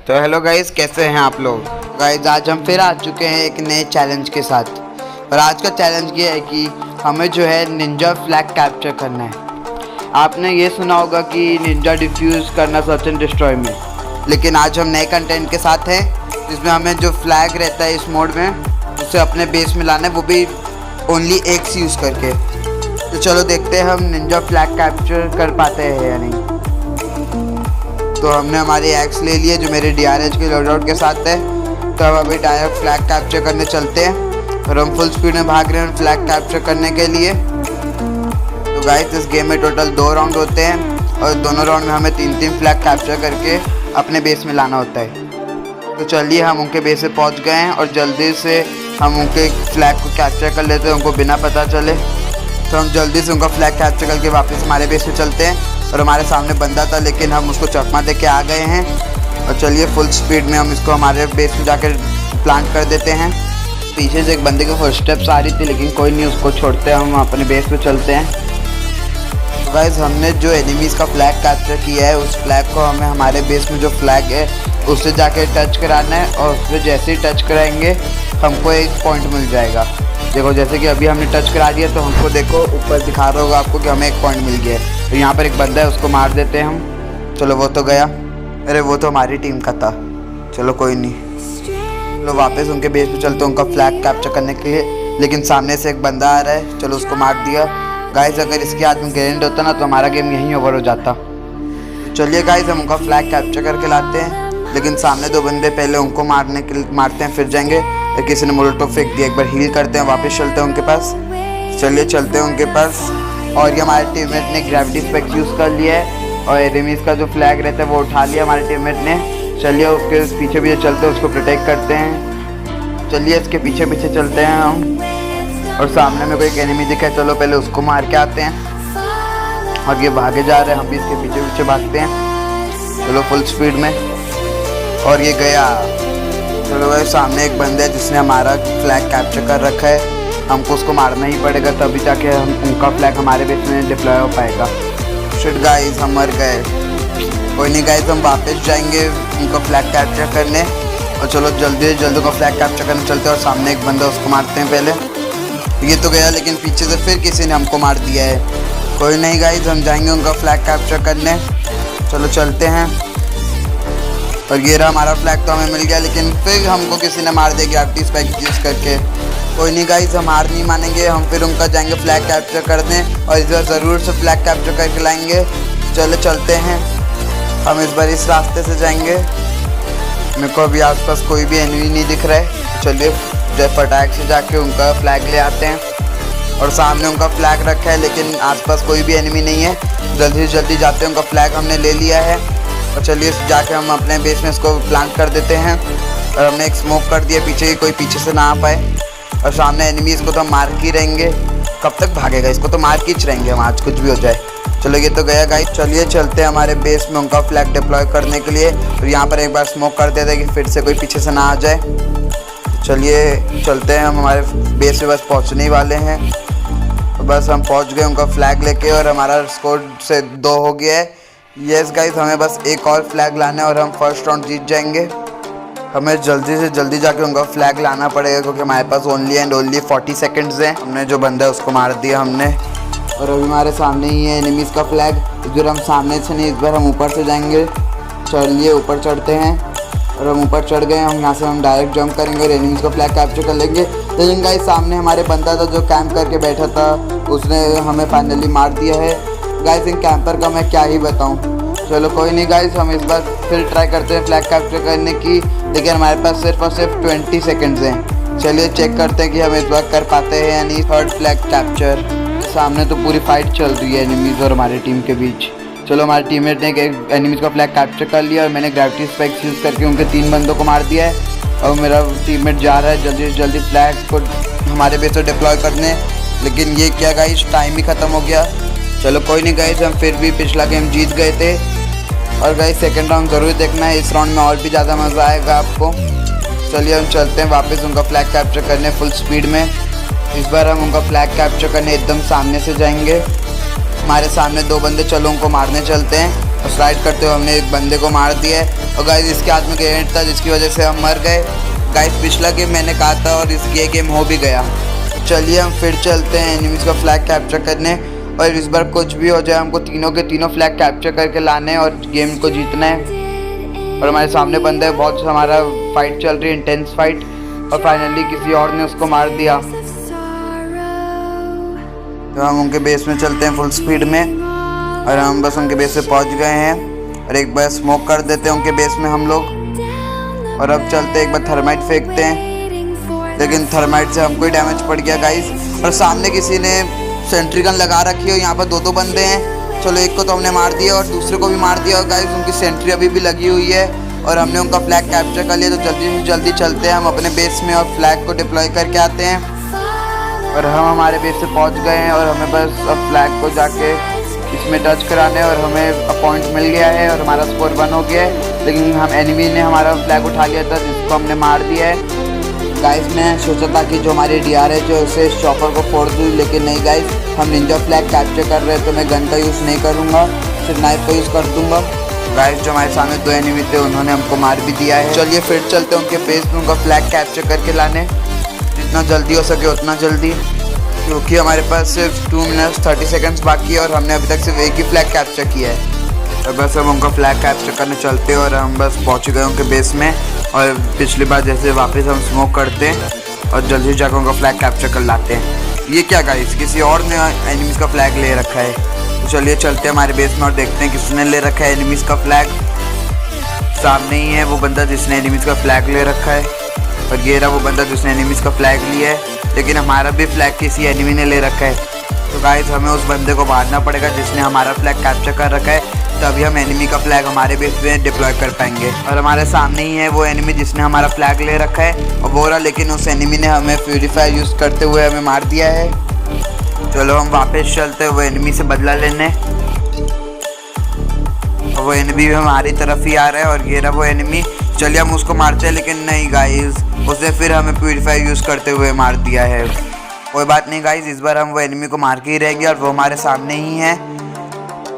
तो hello guys, कैसे हैं आप लोग। गाइस आज हम फिर आ चुके हैं एक नए चैलेंज के साथ। और आज का चैलेंज ये है कि हमें जो है निंजा फ्लैग कैप्चर करना है। आपने ये सुना होगा कि निंजा डिफ्यूज़ करना सर्च एंड डिस्ट्रॉय में, लेकिन आज हम नए कंटेंट के साथ हैं जिसमें हमें जो फ्लैग रहता है इस मोड में उसे अपने बेस में लाना है, वो भी ओनली एक्स यूज़ करके। तो चलो देखते हैं हम निंजा फ्लैग कैप्चर कर पाते हैं या नहीं। तो हमने हमारी एक्स ले ली है जो मेरे DRH के लोडआउट के साथ है। तो अब अभी डायरेक्ट फ्लैग कैप्चर करने चलते हैं और हम फुल स्पीड में भाग रहे हैं फ्लैग कैप्चर करने के लिए। तो गाइस इस गेम में टोटल 2 राउंड होते हैं और दोनों राउंड में हमें 3-3 फ्लैग कैप्चर करके अपने बेस में लाना होता है। तो चलिए हम उनके बेस पे पहुंच गए हैं और जल्दी से हम उनके फ्लैग को कैप्चर कर लेते हैं, उनको बिना पता चले। तो हम जल्दी से उनका फ्लैग कैप्चर करके वापस हमारे बेस पे चलते हैं। और हमारे सामने बंदा था लेकिन हम उसको चकमा दे के आ गए हैं। और चलिए फुल स्पीड में हम इसको हमारे बेस में जाकर प्लांट कर देते हैं। पीछे से एक बंदे की फुटस्टेप्स आ रही थी लेकिन कोई नहीं, उसको छोड़ते हैं, हम अपने बेस पे चलते हैं। तो गाइस हमने जो एनिमीज़ का फ्लैग कैप्चर किया है उस फ्लैग को हमें हमारे बेस में जो फ्लैग है उससे जाके टच कराना है और उससे जैसे ही टच कराएंगे हमको एक पॉइंट मिल जाएगा। देखो जैसे कि अभी हमने टच करा दिया तो हमको देखो ऊपर दिखा रहा होगा आपको कि हमें एक पॉइंट मिल गया है। तो यहाँ पर एक बंदा है, उसको मार देते हैं हम। चलो वो तो गया, अरे वो तो हमारी टीम का था, चलो कोई नहीं। चलो वापस उनके बेस पे चलते हैं उनका फ्लैग कैप्चर करने के लिए। लेकिन सामने से एक बंदा आ रहा है, चलो उसको मार दिया। गाइस अगर इसके हाथ में ग्रेनेड होता ना तो हमारा गेम यहीं ओवर हो जाता। चलिए गाइस हम उनका फ्लैग कैप्चर करके लाते हैं, लेकिन सामने 2 बंदे पहले उनको मारते हैं फिर जाएंगे। किसी ने मोलोटोव फेंक दिया, एक बार हील करते हैं, वापस चलते हैं उनके पास। चलिए चलते हैं उनके पास। और ये हमारे टीममेट ने ग्रेविटी स्पेक्स यूज़ कर लिया है और एनिमीज़ का जो फ्लैग रहता है वो उठा लिया हमारे टीममेट ने। चलिए उसके पीछे पीछे चलते हैं, उसको प्रोटेक्ट करते हैं। चलिए इसके पीछे पीछे चलते हैं हम। और सामने में कोई एक एनिमी दिखा है, चलो पहले उसको मार के आते हैं। और ये भागे जा रहे हैं, हम भी इसके पीछे पीछे भागते हैं। चलो फुल स्पीड में, और ये गया। चलो भाई सामने एक बंदा है जिसने हमारा फ्लैग कैप्चर कर रखा है, हमको उसको मारना ही पड़ेगा तभी जाके हम उनका फ्लैग हमारे बेस में डिप्लॉय हो पाएगा। शिट गाइस हम मर गए। कोई नहीं गाइस, हम वापस जाएंगे उनका फ्लैग कैप्चर करने। और चलो जल्दी जल्दी उनका फ्लैग कैप्चर करने चलते हैं। और सामने एक बंदा, उसको मारते हैं पहले। ये तो गया लेकिन पीछे से फिर किसी ने हमको मार दिया है। कोई नहीं गाइस, हम जाएंगे उनका फ्लैग कैप्चर करने। चलो चलते हैं। और ये रहा हमारा फ्लैग, तो हमें मिल गया लेकिन फिर हमको किसी ने मार दिया ग्रेविटी स्पेक्स यूज़ करके। कोई नहीं गाइस, हम हार नहीं मानेंगे, हम फिर उनका जाएंगे फ्लैग कैप्चर करने और इस बार ज़रूर से फ्लैग कैप्चर करके लाएंगे। चलो चलते हैं, हम इस बार इस रास्ते से जाएंगे। मेरे को अभी आसपास कोई भी एनिमी नहीं दिख रहा है। चलिए जय फटाक से जाके उनका फ्लैग ले आते हैं। और सामने उनका फ्लैग रखा है लेकिन आसपास कोई भी एनिमी नहीं है। जल्दी से जल्दी जाते हैं, उनका फ्लैग हमने ले लिया है। और चलिए जाके हम अपने बेस में इसको प्लांट कर देते हैं। और हमने एक स्मोक कर दिया पीछे ही, कोई पीछे से ना आ पाए। और सामने एनिमीज़ को तो हम मार ही रहेंगे, कब तक भागेगा, इसको तो मार खींच रहेंगे हम, आज कुछ भी हो जाए। चलो ये तो गया गाइस। चलिए चलते हैं हमारे बेस में उनका फ्लैग डिप्लॉय करने के लिए। तो यहाँ पर एक बार स्मोक कर देते हैं कि फिर से कोई पीछे से ना आ जाए। चलिए चलते हैं, हम हमारे बेस में बस पहुँचने ही वाले हैं। तो बस हम पहुँच गए उनका फ्लैग लेके और हमारा स्कोर से 2 हो गया है। यस गाइस, हमें बस एक और फ्लैग लाना है और हम फर्स्ट राउंड जीत जाएंगे। हमें जल्दी से जल्दी जाके उनका फ्लैग लाना पड़ेगा क्योंकि हमारे पास ओनली एंड ओनली 40 सेकंड्स हैं। हमने जो बंदा है उसको मार दिया हमने। और अभी हमारे सामने ही है एनिमीज़ का फ्लैग। इस बार हम सामने से नहीं, इस बार हम ऊपर से जाएंगे। चलिए ऊपर चढ़ते हैं और हम ऊपर चढ़ गए। हम यहाँ से हम डायरेक्ट जंप करेंगे और एनिमीज़ का फ्लैग कैप्चर कर लेंगे। लेकिन गाइस सामने हमारे बंदा था जो कैंप करके बैठा था, उसने हमें फाइनली मार दिया है। गाइस इन कैंपर का मैं क्या ही बताऊँ। चलो कोई नहीं गाइस, हम इस बार फिर ट्राई करते हैं फ्लैग कैप्चर करने की, लेकिन हमारे पास सिर्फ और सिर्फ 20 सेकंड्स हैं। चलिए चेक करते हैं कि हम इस बार कर पाते हैं या नहीं थर्ड फ्लैग कैप्चर। सामने तो पूरी फाइट चल रही है एनिमीज़ और हमारे टीम के बीच। चलो हमारे टीममेट ने एक एनिमीज़ का फ्लैग कैप्चर कर लिया और मैंने ग्रेविटी स्पेक्स यूज़ करके उनके 3 बंदों को मार दिया है। और मेरा टीममेट जा रहा है जल्दी से जल्दी फ्लैग को हमारे बेस पर डिप्लॉय करने, लेकिन ये क्या गाइस, टाइम ही ख़त्म हो गया। चलो कोई नहीं गाइस, हम फिर भी पिछला गेम जीत गए थे। और गाइस सेकंड राउंड ज़रूर देखना है, इस राउंड में और भी ज़्यादा मज़ा आएगा आपको। चलिए हम चलते हैं वापस उनका फ्लैग कैप्चर करने फुल स्पीड में। इस बार हम उनका फ्लैग कैप्चर करने एकदम सामने से जाएंगे। हमारे सामने 2 बंदे, चलो उनको मारने चलते हैं। स्लाइड करते हुए हमने एक बंदे को मार दिया है। और गाइस इसके हाथ में ग्रेनेड था जिसकी वजह से हम मर गए। गाइस पिछला गेम मैंने कहा था और ये गेम हो भी गया। चलिए हम फिर चलते हैं एनिमीज़ का फ्लैग कैप्चर करने, और इस बार कुछ भी हो जाए हमको तीनों के तीनों फ्लैग कैप्चर करके लाने हैं और गेम को जीतना है। और हमारे सामने बंदा है, बहुत हमारा फाइट चल रही है, इंटेंस फाइट, और फाइनली किसी और ने उसको मार दिया। तो हम उनके बेस में चलते हैं फुल स्पीड में, और हम बस उनके बेस पे पहुंच गए हैं। और एक बार स्मोक कर देते हैं उनके बेस में हम लोग, और अब चलते एक बार थर्माइट फेंकते हैं, लेकिन थर्माइट से हमको ही डैमेज पड़ गया गाइस। और सामने किसी ने सेंट्री गन लगा रखी है, यहाँ पर दो बंदे हैं। चलो एक को तो हमने मार दिया और दूसरे को भी मार दिया, और गाइस उनकी सेंट्री अभी भी लगी हुई है और हमने उनका फ्लैग कैप्चर कर लिया। तो जल्दी से जल्दी चलते हैं हम अपने बेस में और फ्लैग को डिप्लॉय करके आते हैं। और हम हमारे बेस से पहुंच गए हैं, और हमें बस अब फ्लैग को जाके इसमें टच कराने, और हमें पॉइंट मिल गया है और हमारा स्कोर 1 हो गया है। लेकिन हम एनिमी ने हमारा फ्लैग उठा लिया था जिसको हमने मार दिया है। गाइस मैं सोचा था कि जो हमारी डीआर है जो उसे चॉपर को फोड़ दूँ, लेकिन नहीं गाइस, हम निंजा फ्लैग कैप्चर कर रहे हैं तो मैं गन का यूज़ नहीं करूँगा, सिर्फ नाइफ का यूज़ कर दूँगा। गाइस जो हमारे सामने 2 एनिमी थे उन्होंने हमको मार भी दिया है। चलिए फिर चलते हैं उनके बेस में उनका फ्लैग कैप्चर करके लाने, जितना जल्दी हो सके उतना जल्दी, क्योंकि हमारे पास सिर्फ 2 मिनट 30 सेकंड्स बाकी है और हमने अभी तक सिर्फ एक ही फ्लैग कैप्चर किया है। और बस हम उनका फ्लैग कैप्चर करने चलते हैं, और हम बस पहुँच गए उनके बेस में। और पिछली बार जैसे वापस हम स्मोक करते हैं और जल्दी जाकर उनका फ्लैग कैप्चर कर लाते हैं। ये क्या गाइस, किसी और ने एनिमीज़ का फ्लैग ले रखा है। तो चलिए चलते हैं हमारे बेस में और देखते हैं किसने ले रखा है एनिमीज़ का फ्लैग। सामने ही है वो बंदा जिसने एनिमीज़ का फ्लैग ले रखा है, और ये रहा वो बंदा जिसने एनिमीज़ का फ्लैग लिया है, लेकिन हमारा भी फ्लैग किसी एनिमी ने ले रखा है। तो गाइस हमें उस बंदे को मारना पड़ेगा जिसने हमारा फ्लैग कैप्चर कर रखा है, तभी हम एनिमी का फ्लैग हमारे बेस में डिप्लॉय कर पाएंगे। और हमारे सामने ही है वो एनिमी जिसने हमारा फ्लैग ले रखा है और वो रहा, लेकिन उस एनिमी ने हमें प्यूरीफायर यूज़ करते हुए हमें मार दिया है। चलो हम वापस चलते हैं वो एनिमी से बदला लेने, और वो एनिमी भी हमारी तरफ ही आ रहा है, और ये रहा वो एनिमी। चलिए हम उसको मारते हैं, लेकिन नहीं गाइस, उसने फिर हमें प्यूरीफायर यूज़ करते हुए मार दिया है। कोई बात नहीं गाइस, इस बार हम वो एनिमी को मार के ही रहेंगे, और वो हमारे सामने ही है।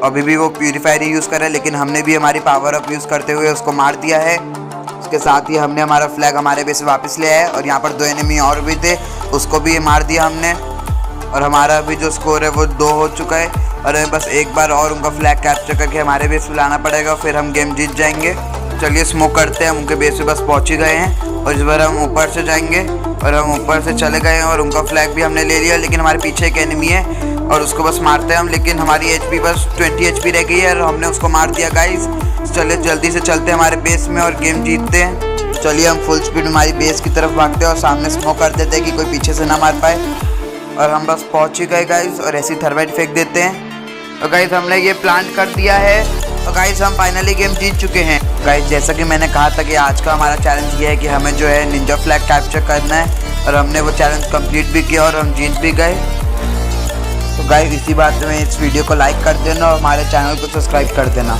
अभी भी वो प्यूरीफायर ही यूज़ कर रहा है, लेकिन हमने भी हमारी पावर अप यूज़ करते हुए उसको मार दिया है। उसके साथ ही हमने हमारा फ्लैग हमारे बेस से वापस ले आया है, और यहाँ पर 2 एनिमी और भी थे, उसको भी मार दिया हमने। और हमारा अभी जो स्कोर है वो 2 हो चुका है, और हमें बस एक बार और उनका फ्लैग कैप्चर करके हमारे बेस पे लाना पड़ेगा, फिर हम गेम जीत जाएंगे। चलिए स्मोक करते हैं, हम उनके बेस पे बस पहुँच ही गए हैं, और इस बार हम ऊपर से जाएंगे। और हम ऊपर से चले गए हैं और उनका फ्लैग भी हमने ले लिया, लेकिन हमारे पीछे एक एनिमी है और उसको बस मारते हैं हम, लेकिन हमारी एचपी बस 20 एचपी रह गई है और हमने उसको मार दिया गाइस। चलिए जल्दी से चलते हैं हमारे बेस में और गेम जीतते हैं। चलिए हम फुल स्पीड में हमारी बेस की तरफ भागते हैं और सामने स्मोक कर देते हैं कि कोई पीछे से ना मार पाए। और हम बस पहुँच ही गए गाइस, और ऐसी थर्माइट फेंक देते हैं। तो गाइस हमने ये प्लांट कर दिया है, तो गाइस हम फाइनली गेम जीत चुके हैं। गाइस जैसा कि मैंने कहा था कि आज का हमारा चैलेंज ये है कि हमें जो है निंजा फ्लैग कैप्चर करना है, और हमने वो चैलेंज कंप्लीट भी किया और हम जीत भी गए। तो गाइस इसी बात में इस वीडियो को लाइक कर देना और हमारे चैनल को सब्सक्राइब कर देना।